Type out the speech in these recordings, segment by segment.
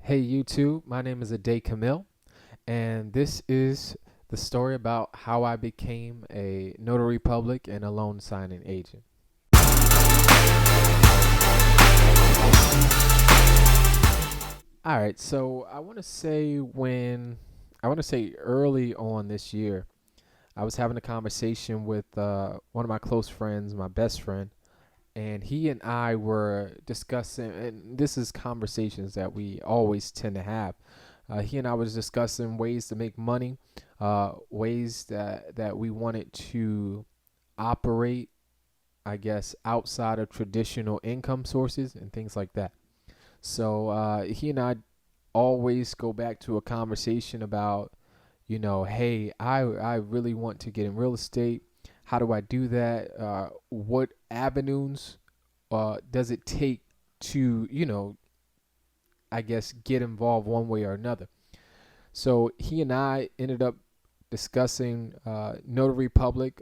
Hey YouTube, my name is Ade Camille, and this is the story about how I became a notary public and a loan signing agent. All right, so I want to say early on this year, I was having a conversation with one of my close friends, my best friend, and he and I were discussing, and this is conversations that we always tend to have. He and I was discussing ways to make money, ways that we wanted to operate, I guess, outside of traditional income sources and things like that. So he and I always go back to a conversation about, hey, I really want to get in real estate. How do I do that? What avenues does it take to, I guess, get involved one way or another? So he and I ended up discussing Notary Public,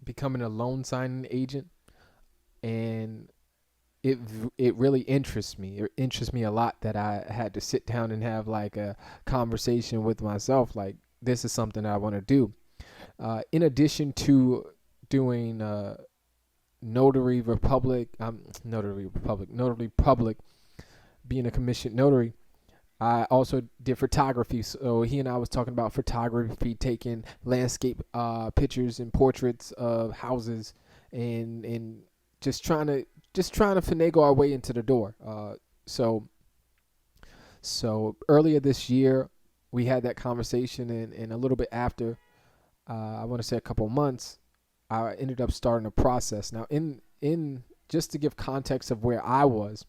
becoming a loan signing agent, and it it really interests me. It interests me a lot that I had to sit down and have like a conversation with myself. Like, this is something that I want to do. In addition to doing notary public, being a commissioned notary, I also did photography. So he and I was talking about photography, taking landscape pictures and portraits of houses, and just trying to finagle our way into the door. So so earlier this year, we had that conversation, and a little bit after, I want to say a couple months, I ended up starting a process. Now, in just to give context of where I was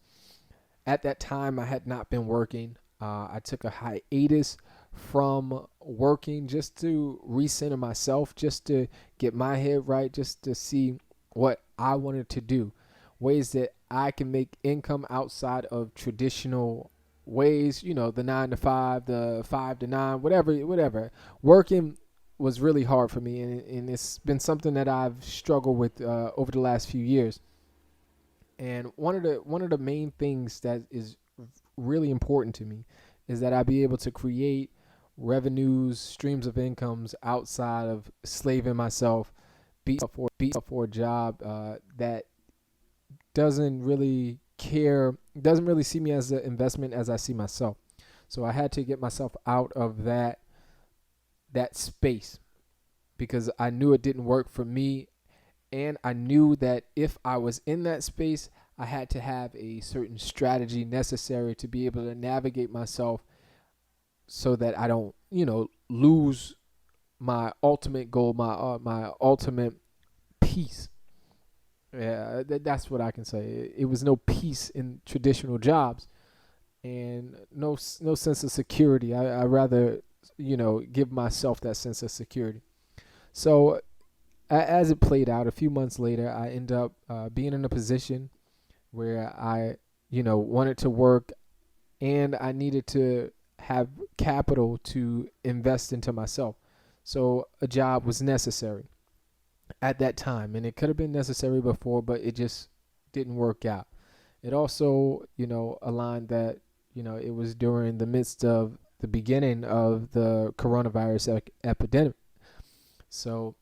at that time, I had not been working. I took a hiatus from working just to recenter myself, just to get my head right, just to see what I wanted to do, ways that I can make income outside of traditional ways, the 9 to 5, the 5 to 9, whatever. Working was really hard for me, and it's been something that I've struggled with over the last few years. And one of the main things that is really important to me is that I be able to create revenues, streams of incomes outside of slaving myself, beat up for a job that doesn't really see me as an investment as I see myself. So I had to get myself out of that space because I knew it didn't work for me, and I knew that if I was in that space, I had to have a certain strategy necessary to be able to navigate myself so that I don't, lose my ultimate goal, my ultimate peace. Yeah, that's what I can say. It was no peace in traditional jobs, and no sense of security. I rather, give myself that sense of security. So as it played out, a few months later, I end up being in a position where I, wanted to work, and I needed to have capital to invest into myself. So a job was necessary at that time, and it could have been necessary before, but it just didn't work out. It also, aligned that, it was during the midst of the beginning of the coronavirus epidemic. So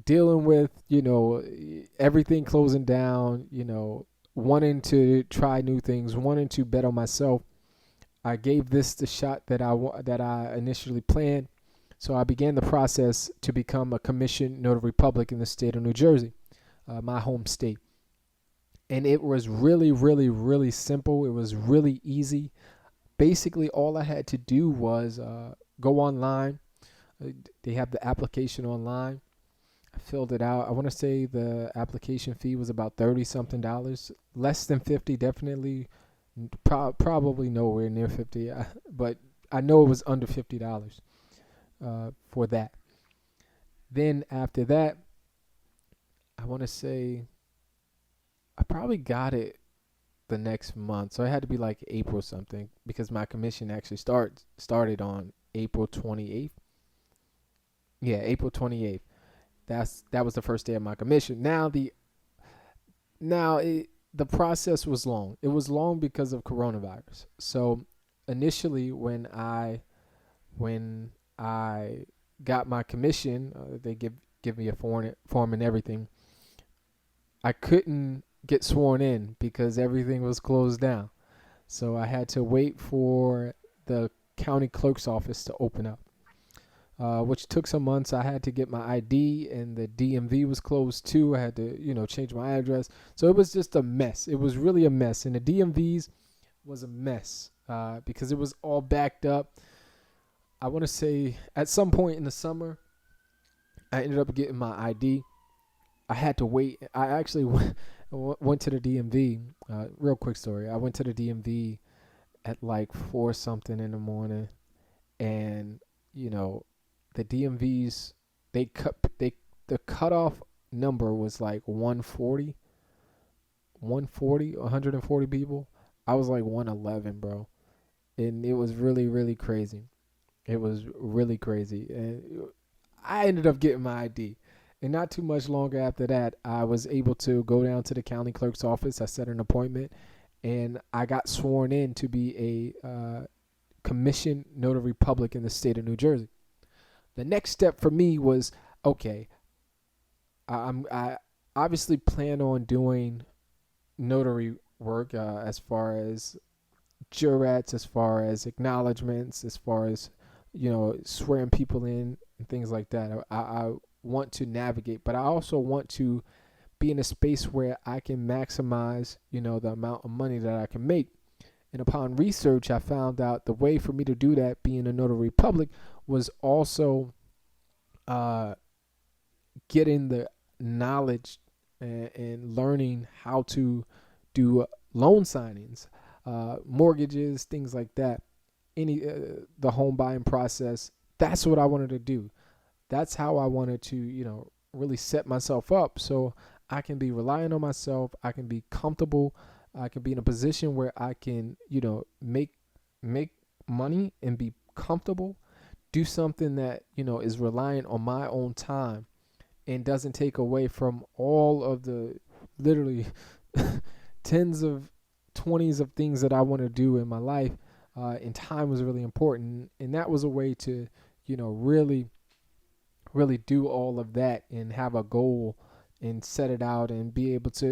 dealing with, everything closing down, wanting to try new things, wanting to bet on myself, I gave this the shot that I initially planned. So I began the process to become a commissioned notary public in the state of New Jersey, my home state. And it was really, really, really simple. It was really easy. Basically, all I had to do was go online. They have the application online. I filled it out. I want to say the application fee was about 30 something dollars, less than 50, definitely, probably nowhere near 50, but I know it was under $50 for that. Then after that, I want to say I probably got it the next month, so it had to be like April something because my commission actually started on April 28th. Yeah, April 28th. That was the first day of my commission. Now the process was long. It was long because of coronavirus. So initially, when I got my commission, they give me a form and everything. I couldn't get sworn in because everything was closed down. So I had to wait for the county clerk's office to open up, which took some months. I had to get my ID, and the DMV was closed too. I had to, change my address. So it was just a mess. It was really a mess, and the DMVs was a mess because it was all backed up. I want to say at some point in the summer, I ended up getting my ID. I had to wait. I actually went to the DMV. Real quick story. I went to the DMV at like 4 something in the morning, and the DMVs, the cutoff number was like 140 people. I was like 111, bro, and it was really really crazy. It was really crazy, and I ended up getting my ID. And not too much longer after that, I was able to go down to the county clerk's office. I set an appointment, and I got sworn in to be a commissioned notary public in the state of New Jersey. The next step for me was, okay, I obviously plan on doing notary work as far as jurats, as far as acknowledgments, as far as swearing people in and things like that. I want to navigate, but I also want to be in a space where I can maximize the amount of money that I can make. And upon research, I found out the way for me to do that, being a notary public, was also getting the knowledge and learning how to do loan signings, mortgages, things like that. The home buying process. That's what I wanted to do. That's how I wanted to, really set myself up so I can be relying on myself. I can be comfortable. I can be in a position where I can, make money and be comfortable. Do something that, is reliant on my own time and doesn't take away from all of the literally tens of 20s of things that I want to do in my life. And time was really important. And that was a way to, really do all of that and have a goal and set it out and be able to,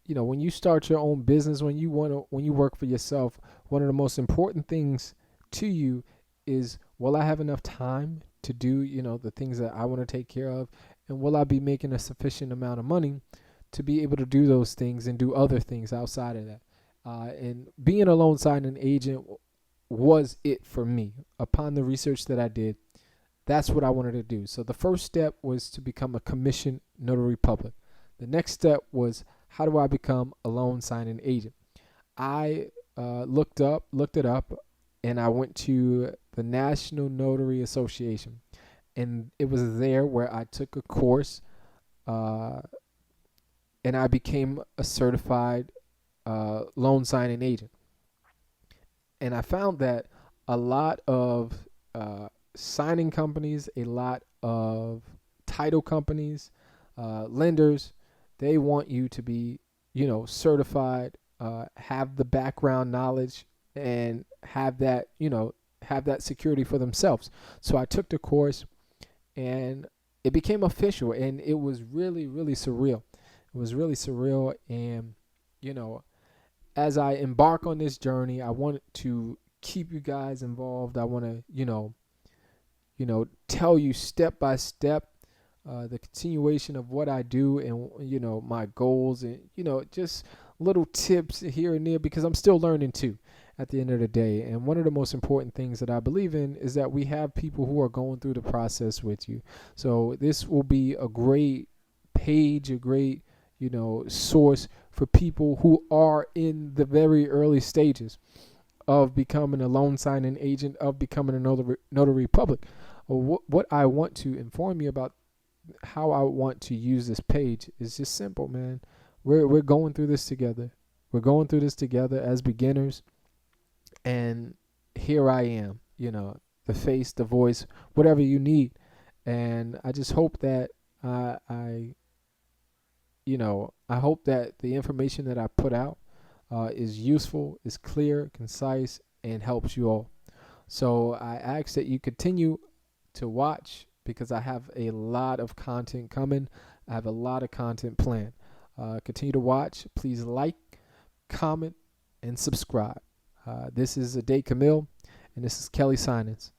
when you start your own business, when you work for yourself, one of the most important things to you is, will I have enough time to do, the things that I want to take care of? And will I be making a sufficient amount of money to be able to do those things and do other things outside of that? And being a loan signing agent was it for me. Upon the research that I did, that's what I wanted to do. So the first step was to become a commissioned notary public. The next step was, how do I become a loan signing agent? I looked it up, and I went to the National Notary Association. And it was there where I took a course, and I became a certified loan signing agent. And I found that a lot of signing companies, a lot of title companies, lenders, they want you to be, certified, have the background knowledge, and have that security for themselves. So I took the course, and it became official, and it was really, really surreal. It was really surreal, and as I embark on this journey, I want to keep you guys involved. I want to, tell you step by step the continuation of what I do and, my goals and, just little tips here and there, because I'm still learning too at the end of the day. And one of the most important things that I believe in is that we have people who are going through the process with you. So this will be a great page, a great, source for people who are in the very early stages of becoming a loan signing agent, of becoming a notary public. What I want to inform you about, how I want to use this page, is just simple, man. We're going through this together. We're going through this together as beginners, and here I am, the face, the voice, whatever you need. And I just hope that I I hope that the information that I put out is useful, is clear, concise, and helps you all. So I ask that you continue to watch because I have a lot of content coming. I have a lot of content planned. Continue to watch. Please like, comment, and subscribe. This is Ade Camille, and this is Kelly Sinance.